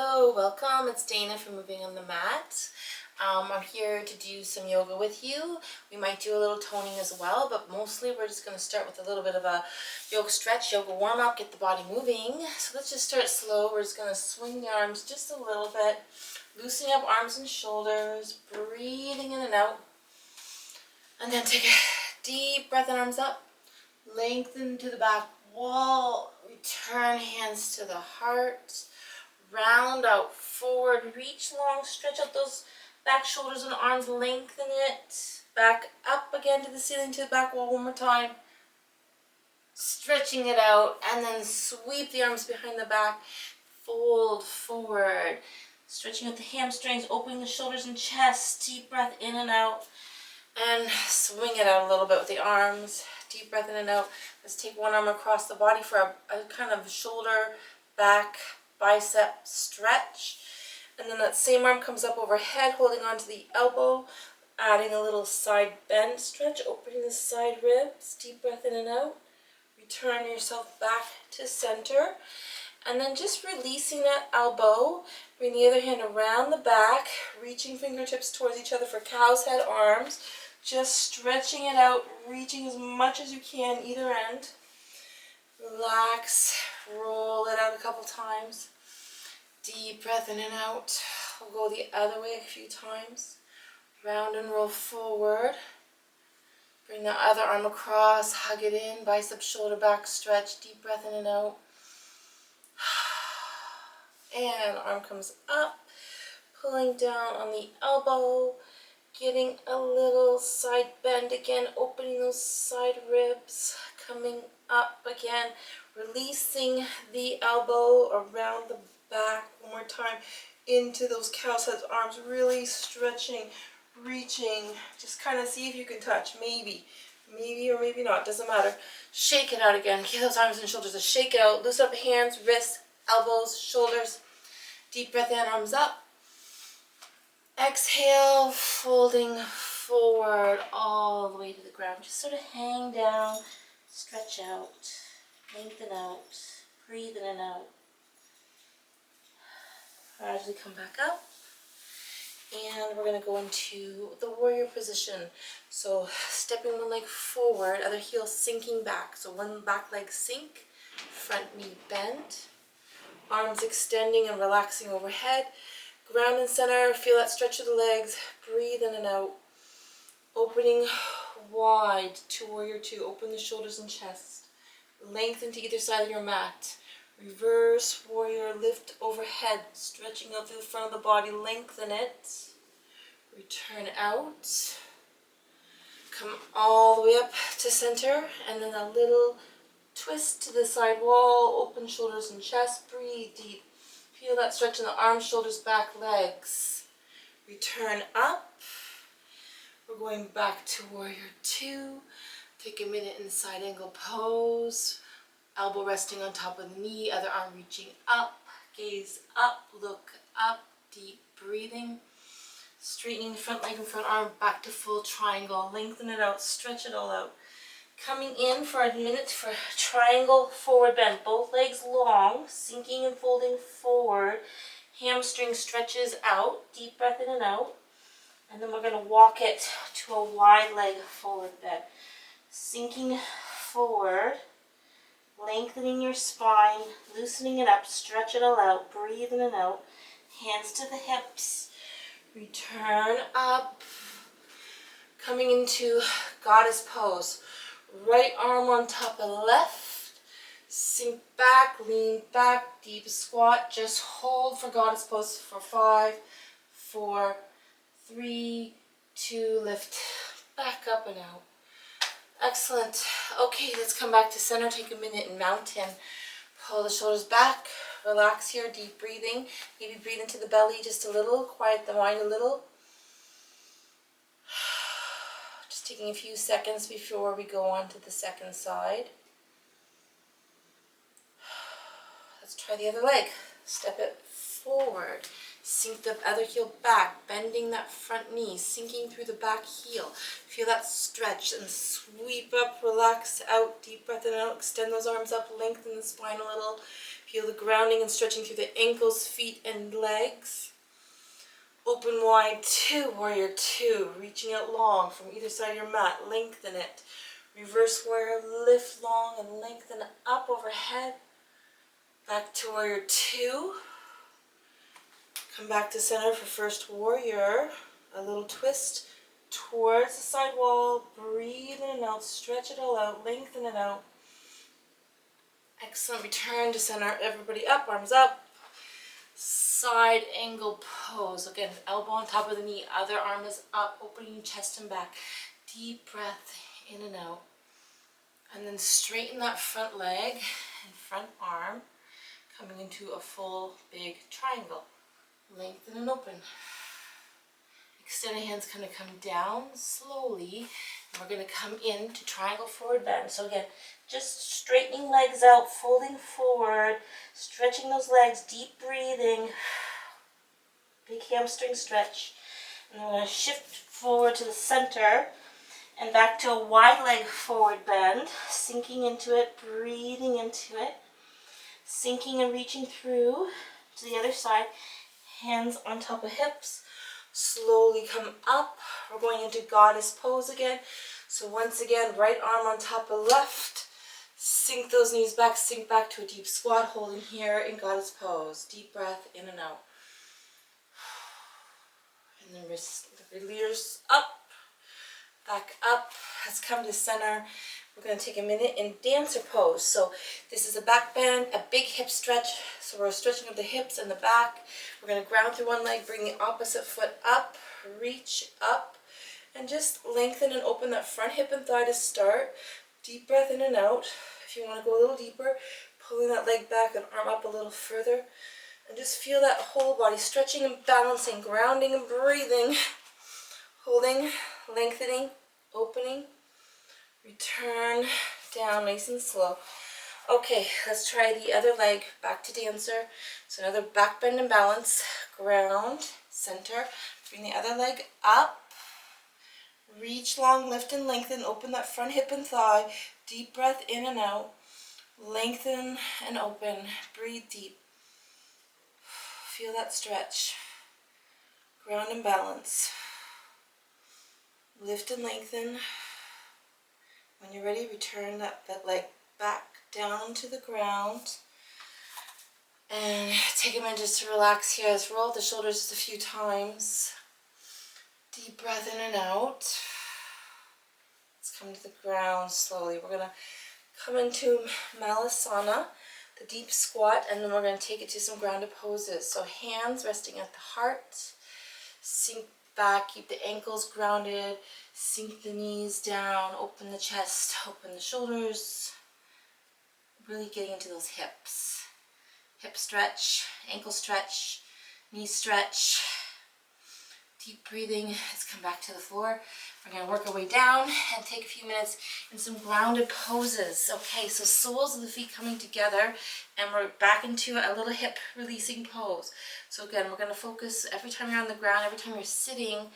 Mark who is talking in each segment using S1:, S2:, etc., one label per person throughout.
S1: Hello, welcome. It's Dana from Moving on the Mat. I'm here to do some yoga with you. We might do a little toning as well, but mostly we're just going to start with a little bit of a yoga stretch, yoga warm-up, get the body moving. So let's just start slow. We're just going to swing the arms just a little bit, loosening up arms and shoulders, breathing in and out. And then take a deep breath and arms up, lengthen to the back wall, return hands to the heart. Round out forward, reach long, stretch out those back shoulders and arms, lengthen it. Back up again to the ceiling, to the back wall one more time. Stretching it out, and then sweep the arms behind the back. Fold forward. Stretching out the hamstrings, opening the shoulders and chest. Deep breath in and out. And swing it out a little bit with the arms. Deep breath in and out. Let's take one arm across the body for a kind of shoulder, back, bicep stretch, and then that same arm comes up overhead, holding onto the elbow, adding a little side bend stretch, opening the side ribs, deep breath in and out, return yourself back to center, and then just releasing that elbow, bring the other hand around the back, reaching fingertips towards each other for cow's head arms, just stretching it out, reaching as much as you can either end. Relax, roll it out a couple times. Deep breath in and out. We'll go the other way a few times. Round and roll forward. Bring the other arm across, hug it in, bicep, shoulder, back stretch. Deep breath in and out. And arm comes up, pulling down on the elbow, getting a little side bend again, opening those side ribs, coming up again, releasing the elbow around the back one more time into those cow's head arms, really stretching, reaching. Just kind of see if you can touch, maybe or maybe not, doesn't matter. Shake it out again. Give those arms and shoulders a shake it out. Loosen up hands, wrists, elbows, shoulders. Deep breath in, arms up. Exhale, folding forward all the way to the ground. Just sort of hang down, stretch out, lengthen out, breathe in and out. Gradually come back up. And we're going to go into the warrior position. So stepping one leg forward, other heel sinking back. So one back leg sink, front knee bend, arms extending and relaxing overhead. Ground and center, feel that stretch of the legs, breathe in and out. Opening wide to warrior two, open the shoulders and chest. Lengthen to either side of your mat. Reverse warrior, lift overhead, stretching out through the front of the body, lengthen it. Return out. Come all the way up to center, and then a little twist to the side wall, open shoulders and chest, breathe deep. Feel that stretch in the arms, shoulders, back, legs. Return up. We're going back to warrior two. Take a minute in side angle pose. Elbow resting on top of the knee, other arm reaching up. Gaze up, look up, deep breathing. Straightening the front leg and front arm back to full triangle. Lengthen it out, stretch it all out. Coming in for a minute for triangle forward bend. Both legs long, sinking and folding forward. Hamstring stretches out. Deep breath in and out. And then we're going to walk it to a wide leg forward bend. Sinking forward. Lengthening your spine. Loosening it up. Stretch it all out. Breathe in and out. Hands to the hips. Return up. Coming into goddess pose. Right arm on top of left, sink back, lean back, deep squat, just hold for goddess pose for 5, 4, 3, 2, lift back up and out. Excellent. Okay, let's come back to center, take a minute in mountain. Pull the shoulders back, relax here, deep breathing. Maybe breathe into the belly just a little, quiet the mind a little. Taking a few seconds before we go on to the second side. Let's try the other leg. Step it forward. Sink the other heel back, bending that front knee, sinking through the back heel. Feel that stretch and sweep up, relax out, deep breath in and out. Extend those arms up, lengthen the spine a little. Feel the grounding and stretching through the ankles, feet, and legs. Open wide 2, warrior 2, reaching out long from either side of your mat, lengthen it. Reverse warrior, lift long and lengthen up overhead. Back to warrior 2. Come back to center for first warrior. A little twist towards the side wall. Breathe in and out, stretch it all out, lengthen it out. Excellent, return to center, everybody up, arms up. Side angle pose. Again, elbow on top of the knee, other arm is up, opening chest and back. Deep breath in and out. And then straighten that front leg and front arm, coming into a full big triangle. Lengthen and open. Extended hands kind of come down slowly. And we're going to come into triangle forward bend. So again, just straightening legs out, folding forward, stretching those legs, deep breathing. Big hamstring stretch. And then we're going to shift forward to the center and back to a wide leg forward bend, sinking into it, breathing into it, sinking and reaching through to the other side, hands on top of hips. Slowly come up. We're going into goddess pose again. So once again, right arm on top of left. Sink those knees back, sink back to a deep squat, holding here in goddess pose. Deep breath in and out. And then release up, back up. Let's come to center. We're going to take a minute in dancer pose. So this is a back bend, a big hip stretch. So we're stretching up the hips and the back. We're going to ground through one leg, bring the opposite foot up, reach up, and just lengthen and open that front hip and thigh to start. Deep breath in and out. If you want to go a little deeper, pulling that leg back and arm up a little further. And just feel that whole body stretching and balancing, grounding and breathing. Holding, lengthening, opening. Return down nice and slow. Okay, let's try the other leg, back to dancer. So another back bend and balance, ground, center. Bring the other leg up. Reach long, lift and lengthen, open that front hip and thigh. Deep breath in and out. Lengthen and open, breathe deep. Feel that stretch. Ground and balance. Lift and lengthen. When you're ready, return that leg back down to the ground. And take a minute just to relax here. Let's roll the shoulders just a few times. Deep breath in and out. Let's come to the ground slowly. We're going to come into Malasana, the deep squat, and then we're going to take it to some grounded poses. So hands resting at the heart. Sink back, keep the ankles grounded. Sink the knees down, open the chest, open the shoulders. Really getting into those hips. Hip stretch, ankle stretch, knee stretch. Deep breathing. Let's come back to the floor. We're going to work our way down and take a few minutes in some grounded poses. Okay, so soles of the feet coming together, and we're back into a little hip releasing pose. So again, we're going to focus every time you're on the ground, every time you're sitting,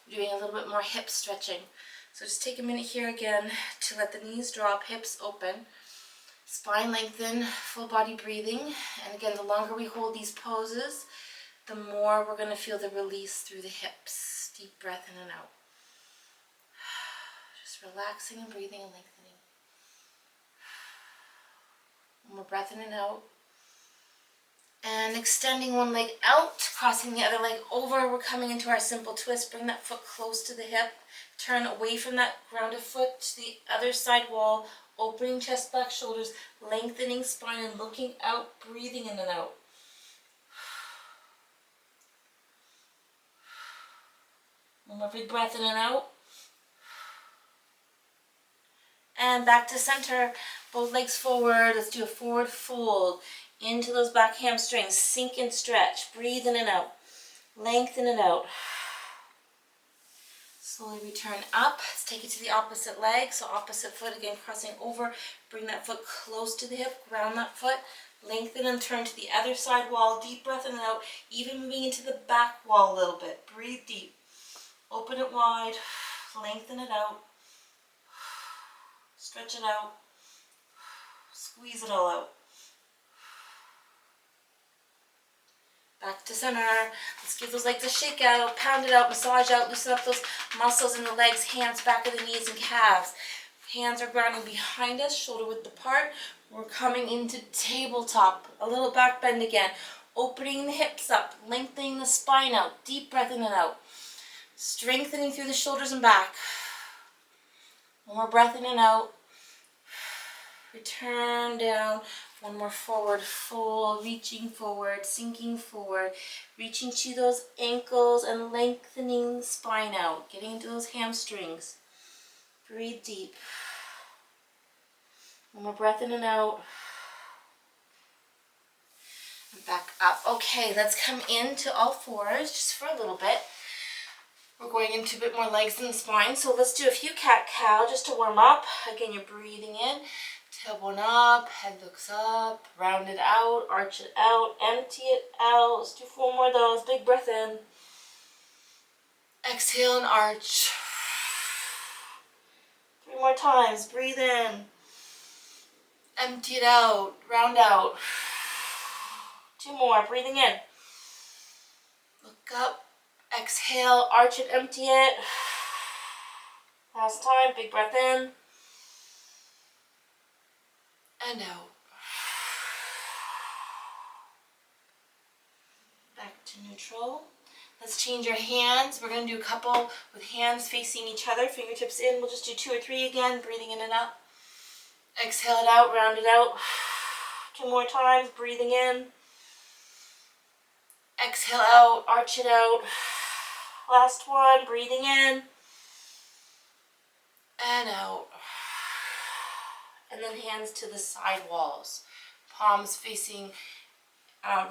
S1: we're doing a little bit more hip stretching. So just take a minute here again to let the knees drop, hips open, spine lengthen, full body breathing. And again, the longer we hold these poses, the more we're going to feel the release through the hips. Deep breath in and out. Just relaxing and breathing and lengthening. One more breath in and out. And extending one leg out, crossing the other leg over. We're coming into our simple twist. Bring that foot close to the hip. Turn away from that grounded foot to the other side wall. Opening chest, back, shoulders. Lengthening spine and looking out, breathing in and out. One more big breath in and out. And back to center. Both legs forward. Let's do a forward fold. Into those back hamstrings. Sink and stretch. Breathe in and out. Lengthen it out. Slowly return up. Let's take it to the opposite leg. So opposite foot again, crossing over. Bring that foot close to the hip. Ground that foot. Lengthen and turn to the other side wall. Deep breath in and out. Even moving into the back wall a little bit. Breathe deep. Open it wide. Lengthen it out. Stretch it out. Squeeze it all out. Back to center. Let's give those legs a shake out, pound it out, massage out, loosen up those muscles in the legs, hands back of the knees and calves. Hands are grounding behind us, shoulder width apart. We're coming into tabletop. A little back bend again. Opening the hips up, lengthening the spine out. Deep breath in and out. Strengthening through the shoulders and back. One more breath in and out. Return down. One more forward fold, reaching forward, sinking forward, reaching to those ankles and lengthening the spine out, getting into those hamstrings. Breathe deep. One more breath in and out. And back up. Okay, let's come into all fours just for a little bit. We're going into a bit more legs than spine, so let's do a few cat-cow just to warm up. Again, you're breathing in. Tailbone up, head looks up, round it out, arch it out, empty it out. Let's do 4 more of those. Big breath in. Exhale and arch. 3 more times. Breathe in. Empty it out, round out. 2 more. Breathing in. Look up. Exhale, arch it, empty it. Last time. Big breath in. And out. Back to neutral. Let's change our hands. We're going to do a couple with hands facing each other, fingertips in. We'll just do 2 or 3 again, breathing in and up. Exhale it out, round it out. 2 more times, breathing in. Exhale out, arch it out. Last one, breathing in. And out. And then hands to the side walls. Palms facing,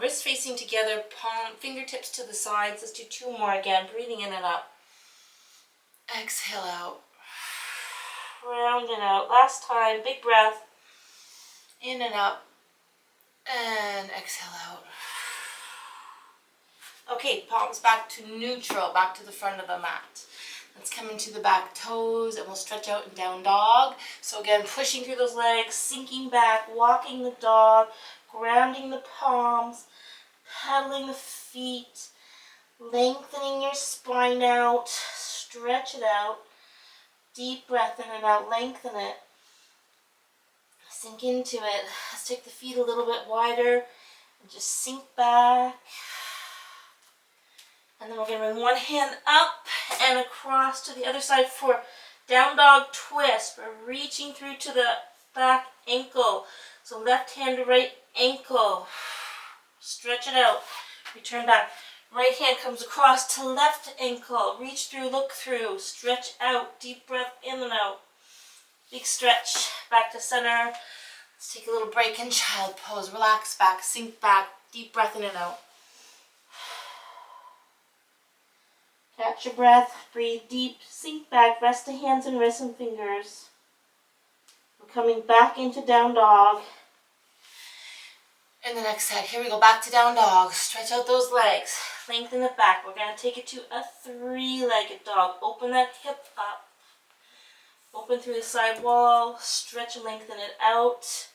S1: wrists facing together, fingertips to the sides. Let's do 2 more again, breathing in and up. Exhale out. Round and out. Last time, big breath. In and up. And exhale out. Okay, palms back to neutral, back to the front of the mat. Let's come into the back toes and we'll stretch out in down dog. So again, pushing through those legs, sinking back, walking the dog, grounding the palms, pedaling the feet, lengthening your spine out, stretch it out. Deep breath in and out, lengthen it. Sink into it. Let's take the feet a little bit wider and just sink back. And then we're going to bring one hand up and across to the other side for down dog twist. We're reaching through to the back ankle. So left hand to right ankle. Stretch it out. Return back. Right hand comes across to left ankle. Reach through, look through. Stretch out. Deep breath in and out. Big stretch. Back to center. Let's take a little break in child pose. Relax back. Sink back. Deep breath in and out. Catch your breath, breathe deep, sink back, rest the hands and wrists and fingers. We're coming back into down dog. And the next side, here we go, back to down dog. Stretch out those legs, lengthen it back. We're going to take it to a 3-legged dog. Open that hip up. Open through the side wall, stretch and lengthen it out.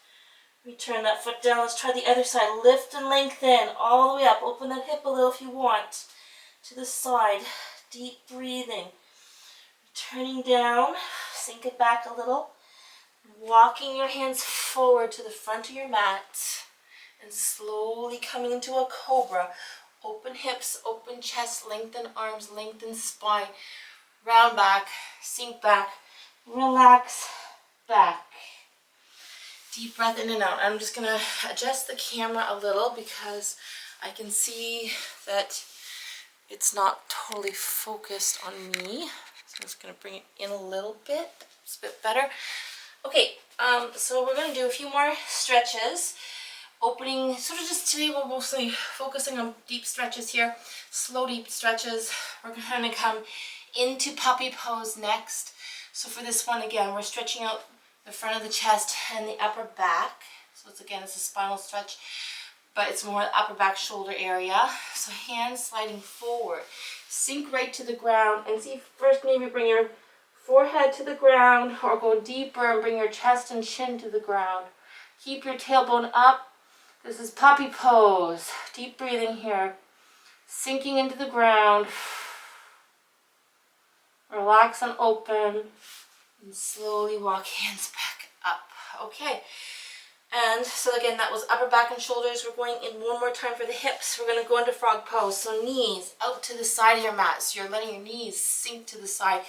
S1: Return that foot down. Let's try the other side. Lift and lengthen all the way up. Open that hip a little if you want. To the side. Deep breathing. Turning down. Sink it back a little. Walking your hands forward to the front of your mat. And slowly coming into a cobra. Open hips, open chest, lengthen arms, lengthen spine. Round back, sink back, relax back. Deep breath in and out. I'm just going to adjust the camera a little because I can see that it's not totally focused on me. So I'm just going to bring it in a little bit. It's a bit better. Okay, so we're going to do a few more stretches. Opening, sort of just today we're mostly focusing on deep stretches here. Slow deep stretches. We're going to come into puppy pose next. So for this one, again, we're stretching out the front of the chest and the upper back. So it's a spinal stretch, but it's more upper back shoulder area. So hands sliding forward. Sink right to the ground and see, first maybe bring your forehead to the ground or go deeper and bring your chest and chin to the ground. Keep your tailbone up. This is puppy pose. Deep breathing here. Sinking into the ground. Relax and open. And slowly walk hands back up. Okay. And so again, that was upper back and shoulders. We're going in one more time for the hips. We're going to go into frog pose. So knees out to the side of your mat. So you're letting your knees sink to the side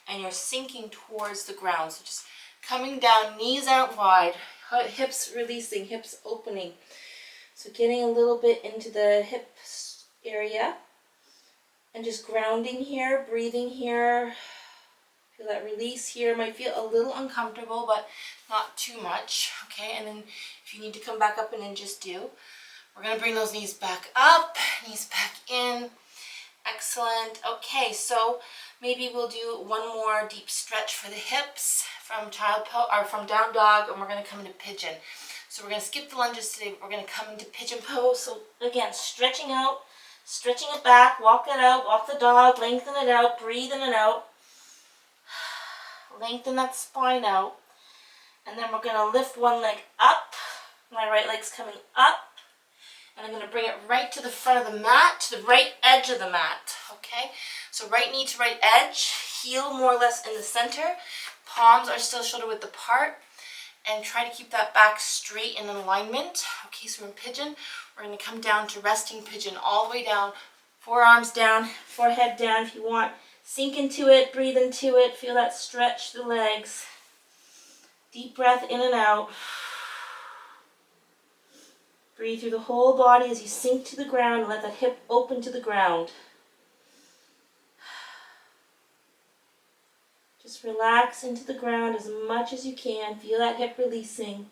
S1: and you're sinking towards the ground. So just coming down, knees out wide, hips releasing, hips opening. So getting a little bit into the hips area and just grounding here, breathing here. Feel that release here. Might feel a little uncomfortable, but not too much. Okay, and then if you need to come back up and then just do. We're going to bring those knees back up, knees back in. Excellent. Okay, so maybe we'll do one more deep stretch for the hips from child pose or from down dog, and we're going to come into pigeon. So we're going to skip the lunges today. We're going to come into pigeon pose. So again, stretching out, stretching it back, walk it out, walk the dog, lengthen it out, breathe in and out. Lengthen that spine out. And then we're going to lift one leg up. My right leg's coming up. And I'm going to bring it right to the front of the mat, to the right edge of the mat. Okay? So right knee to right edge. Heel more or less in the center. Palms are still shoulder width apart. And try to keep that back straight in alignment. Okay, so we're in pigeon. We're going to come down to resting pigeon all the way down. Forearms down, forehead down if you want. Sink into it, breathe into it, feel that stretch the legs. Deep breath in and out. Breathe through the whole body as you sink to the ground and let that hip open to the ground. Just relax into the ground as much as you can. Feel that hip releasing.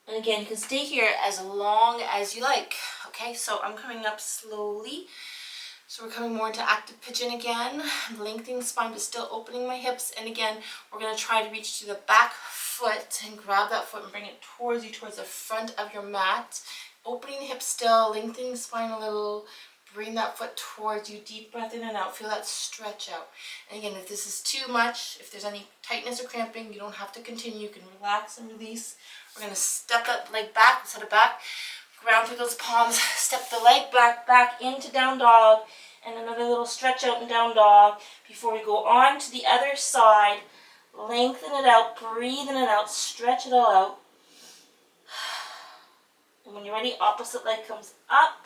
S1: And again, you can stay here as long as you like. Okay, so I'm coming up slowly. So we're coming more into active pigeon again. Lengthening the spine but still opening my hips. And again, we're going to try to reach to the back foot and grab that foot and bring it towards you, towards the front of your mat. Opening the hips still, lengthening the spine a little. Bring that foot towards you. Deep breath in and out. Feel that stretch out. And again, if this is too much, if there's any tightness or cramping, you don't have to continue. You can relax and release. We're going to step that leg back, set it back. Ground through those palms. Step the leg back into down dog. And another little stretch out in down dog before we go on to the other side. Lengthen it out, breathe in and out, stretch it all out. And when you're ready, opposite leg comes up.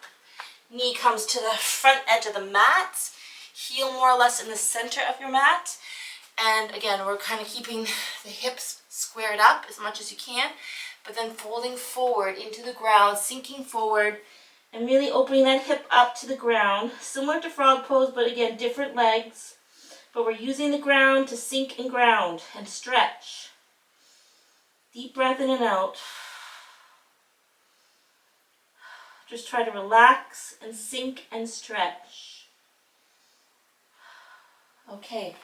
S1: Knee comes to the front edge of the mat. Heel more or less in the center of your mat. And again, we're kind of keeping the hips squared up as much as you can. But then folding forward into the ground, sinking forward. And really opening that hip up to the ground. Similar to frog pose, but again, different legs. But we're using the ground to sink and ground and stretch. Deep breath in and out. Just try to relax and sink and stretch. Okay.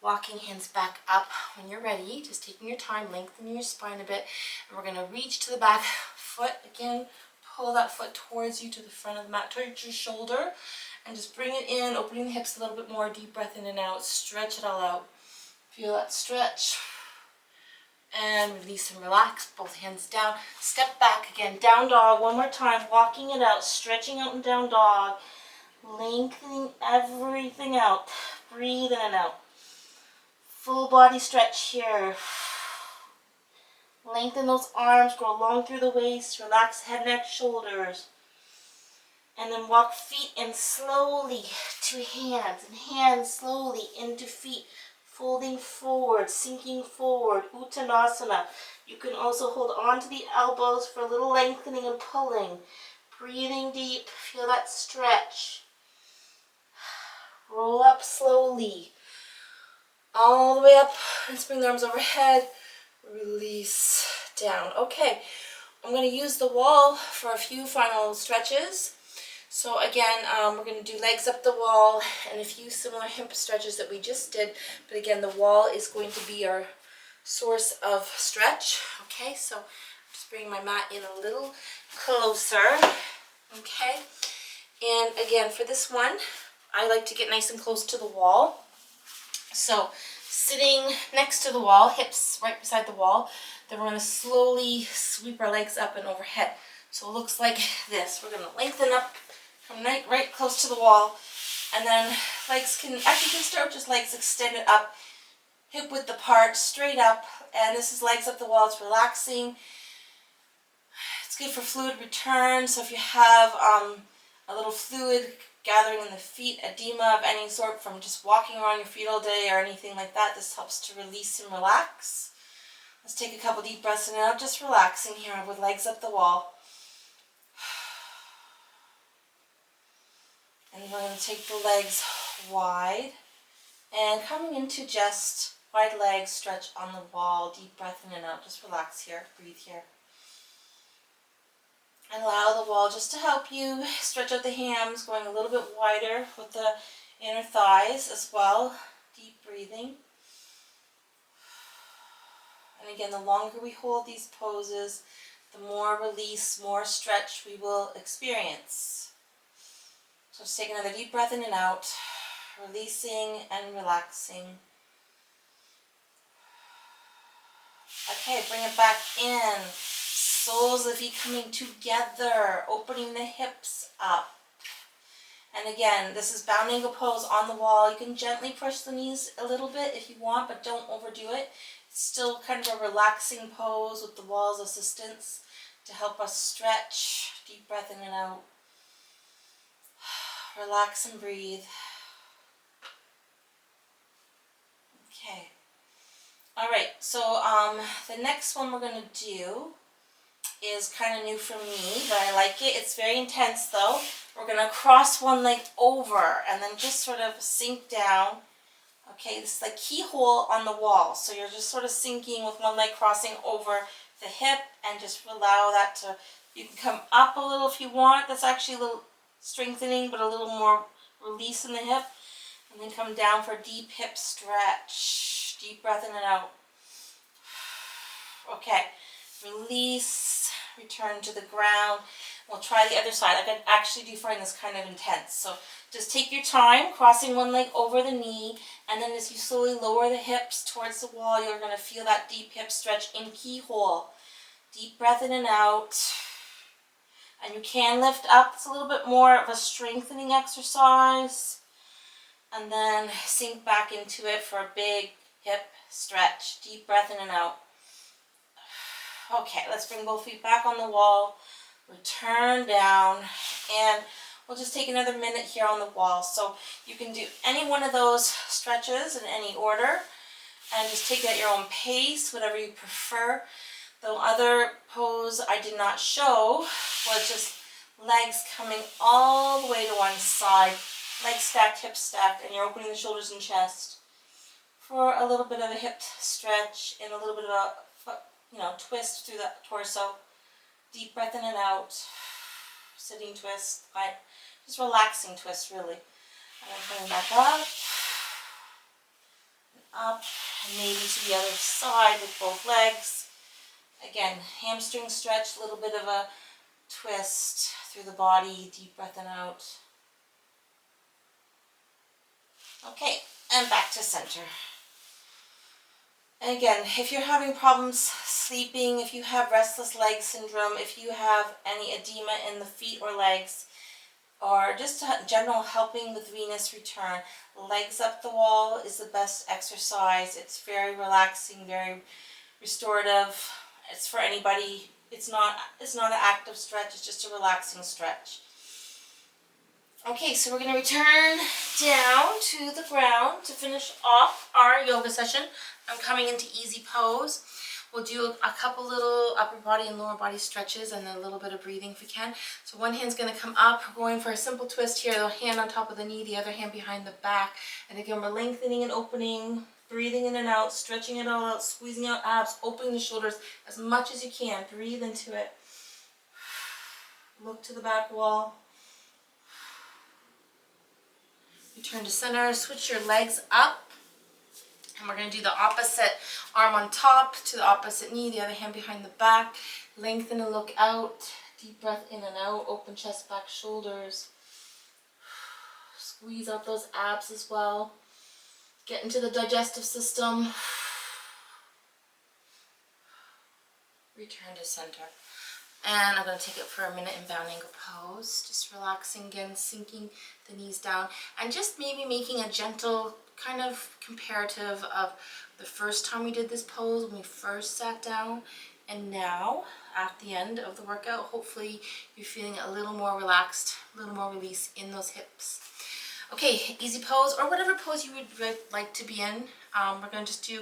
S1: Walking hands back up when you're ready. Just taking your time, lengthening your spine a bit. And we're going to reach to the back foot again. Pull that foot towards you to the front of the mat, towards your shoulder, and just bring it in, opening the hips a little bit more, deep breath in and out, stretch it all out. Feel that stretch. And release and relax, both hands down. Step back again, down dog, one more time, walking it out, stretching out in down dog, lengthening everything out. Breathe in and out. Full body stretch here. Lengthen those arms, go long through the waist, relax head, neck, shoulders. And then walk feet in slowly to hands, and hands slowly into feet, folding forward, sinking forward, Uttanasana. You can also hold on to the elbows for a little lengthening and pulling. Breathing deep, feel that stretch. Roll up slowly, all the way up, and bring the arms overhead. Release down. Okay, I'm going to use the wall for a few final stretches. So again, we're going to do legs up the wall and a few similar hip stretches that we just did. But again, the wall is going to be our source of stretch. Okay, so I'm just bringing my mat in a little closer. Okay, and again, for this one, I like to get nice and close to the wall. So sitting next to the wall, hips right beside the wall. Then we're going to slowly sweep our legs up and overhead. So it looks like this. We're going to lengthen up, come right close to the wall, and then legs can start with just legs extended up, hip width apart, straight up, and this is legs up the wall. It's relaxing. It's good for fluid return. So if you have a little fluid gathering in the feet, edema of any sort from just walking around your feet all day or anything like that, this helps to release and relax. Let's take a couple deep breaths in and out, just relaxing here with legs up the wall. And we're going to take the legs wide and coming into just wide legs, stretch on the wall, deep breath in and out, just relax here, breathe here. And allow the wall just to help you stretch out the hams, going a little bit wider with the inner thighs as well. Deep breathing. And again, the longer we hold these poses, the more release, more stretch we will experience. So just take another deep breath in and out, releasing and relaxing. Okay, bring it back in. Soles of the feet coming together, opening the hips up. And again, this is bound angle pose on the wall. You can gently push the knees a little bit if you want, but don't overdo it. It's still kind of a relaxing pose with the wall's assistance to help us stretch. Deep breath in and out. Relax and breathe. Okay. All right, so the next one we're going to do is kind of new for me, but I like it. It's very intense though. We're going to cross one leg over and then just sort of sink down. Okay, this is like keyhole on the wall. So you're just sort of sinking with one leg crossing over the hip and just allow that to, you can come up a little if you want. That's actually a little strengthening, but a little more release in the hip. And then come down for a deep hip stretch. Deep breath in and out. Okay, release, return to the ground. We'll try the other side. I actually do find this kind of intense. So just take your time, crossing one leg over the knee, and then as you slowly lower the hips towards the wall, you're going to feel that deep hip stretch in keyhole. Deep breath in and out. And you can lift up. It's a little bit more of a strengthening exercise. And then sink back into it for a big hip stretch. Deep breath in and out. Okay, let's bring both feet back on the wall. Return down. And we'll just take another minute here on the wall. So you can do any one of those stretches in any order. And just take it at your own pace, whatever you prefer. The other pose I did not show was just legs coming all the way to one side. Legs stacked, hips stacked, and you're opening the shoulders and chest for a little bit of a hip stretch and a little bit of a twist through the torso. Deep breath in and out. Sitting twist, just relaxing twist really. And then coming back up, and up, and maybe to the other side with both legs. Again, hamstring stretch, a little bit of a twist through the body. Deep breath in and out. Okay, and back to center. And again, if you're having problems sleeping, if you have restless leg syndrome, if you have any edema in the feet or legs, or just general helping with venous return, legs up the wall is the best exercise. It's very relaxing, very restorative. It's for anybody. It's not an active stretch, it's just a relaxing stretch. Okay, so we're going to return down to the ground to finish off our yoga session. I'm coming into easy pose. We'll do a couple little upper body and lower body stretches and then a little bit of breathing if we can. So one hand's going to come up. We're going for a simple twist here. The hand on top of the knee, the other hand behind the back. And again, we're lengthening and opening, breathing in and out, stretching it all out, squeezing out abs, opening the shoulders as much as you can. Breathe into it. Look to the back wall. Return to center, switch your legs up, and we're going to do the opposite arm on top to the opposite knee, the other hand behind the back. Lengthen and look out, deep breath in and out, open chest, back, shoulders. Squeeze out those abs as well. Get into the digestive system. return to center. And I'm going to take it for a minute in bound angle pose, just relaxing again, sinking the knees down, and just maybe making a gentle kind of comparative of the first time we did this pose, when we first sat down, and now at the end of the workout. Hopefully you're feeling a little more relaxed, a little more release in those hips. Okay, easy pose, or whatever pose you would like to be in. We're going to just do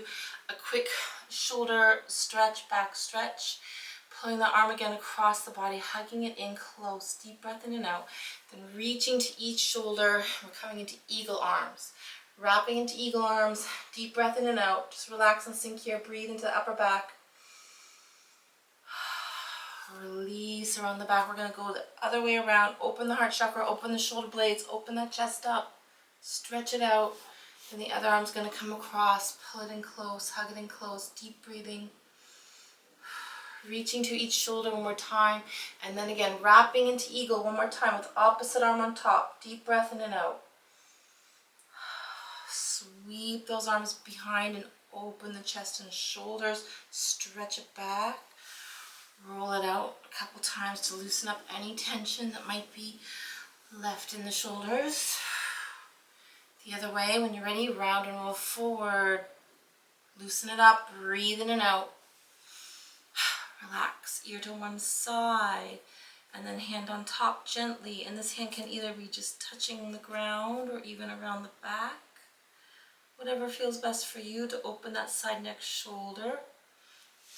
S1: a quick shoulder stretch, back stretch. Pulling the arm again across the body, hugging it in close, deep breath in and out. Then reaching to each shoulder, we're coming into eagle arms. Wrapping into eagle arms, deep breath in and out. Just relax and sink here, breathe into the upper back. Release around the back. We're going to go the other way around. Open the heart chakra, open the shoulder blades, open that chest up. Stretch it out. And the other arm's going to come across, pull it in close, hug it in close, deep breathing. Reaching to each shoulder one more time, and then again wrapping into eagle one more time with opposite arm on top. Deep breath in and out. Sweep those arms behind and open the chest and shoulders. Stretch it back. Roll it out a couple times to loosen up any tension that might be left in the shoulders. The other way, when you're ready, round and roll forward. Loosen it up, breathe in and out. Relax, ear to one side, and then hand on top gently. And this hand can either be just touching the ground or even around the back. Whatever feels best for you to open that side neck shoulder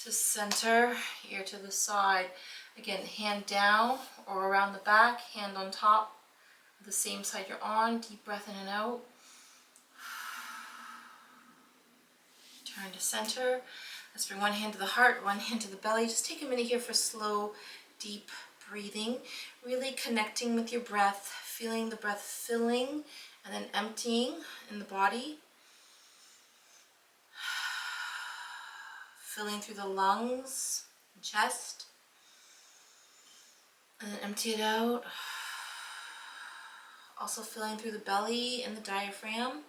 S1: to center, ear to the side. Again, hand down or around the back, hand on top of the same side you're on. Deep breath in and out. Turn to center. Let's bring one hand to the heart, one hand to the belly. Just take a minute here for slow, deep breathing. Really connecting with your breath, feeling the breath filling and then emptying in the body. Filling through the lungs and chest. And then empty it out. Also filling through the belly and the diaphragm.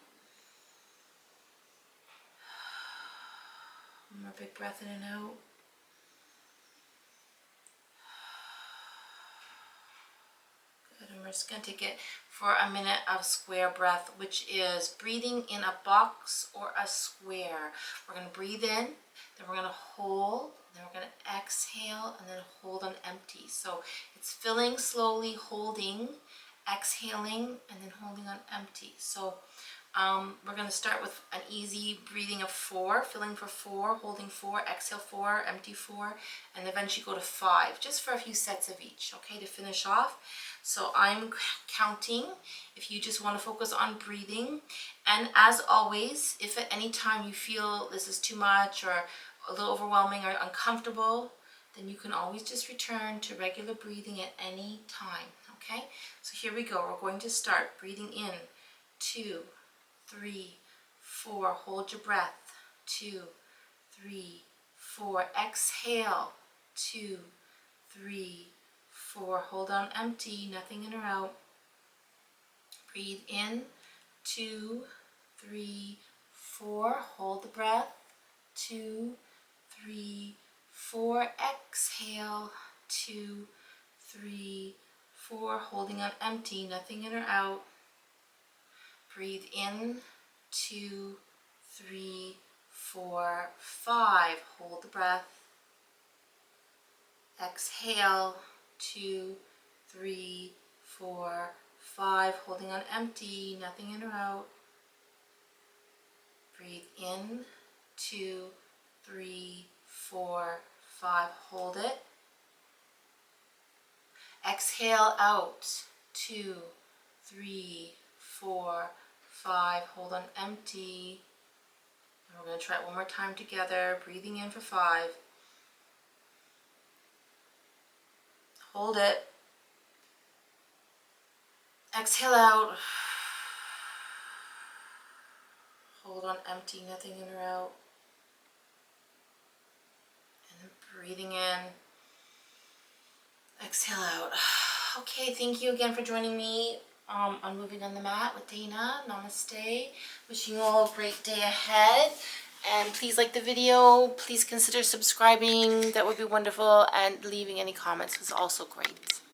S1: One more big breath in and out. Good, and we're just going to take it for a minute of square breath, which is breathing in a box or a square. We're going to breathe in, then we're going to hold, then we're going to exhale, and then hold on empty. So it's filling slowly, holding, exhaling, and then holding on empty. So we're going to start with an easy breathing of 4, filling for 4, holding 4, exhale 4, empty 4, and eventually go to 5, just for a few sets of each, okay, to finish off. So I'm counting if you just want to focus on breathing. And as always, if at any time you feel this is too much or a little overwhelming or uncomfortable, then you can always just return to regular breathing at any time, okay? So here we go. We're going to start breathing in 2, 3, 4, hold your breath, 2, 3, 4, exhale, 2, 3, 4, hold on empty, nothing in or out, breathe in, 2, 3, 4, hold the breath, 2, 3, 4, exhale, 2, 3, 4, holding on empty, nothing in or out. Breathe in, 2, 3, 4, 5. Hold the breath. Exhale, 2, 3, 4, 5. Holding on empty, nothing in or out. Breathe in, 2, 3, 4, 5. Hold it. Exhale out, 2, 3, 4, 5, hold on empty. And we're going to try it one more time together, breathing in for 5. Hold it. Exhale out. Hold on empty, nothing in or out. And then breathing in. Exhale out. Okay, thank you again for joining me on Moving on the Mat with Dana. Namaste. Wishing you all a great day ahead. And please like the video, please consider subscribing, that would be wonderful, and leaving any comments is also great.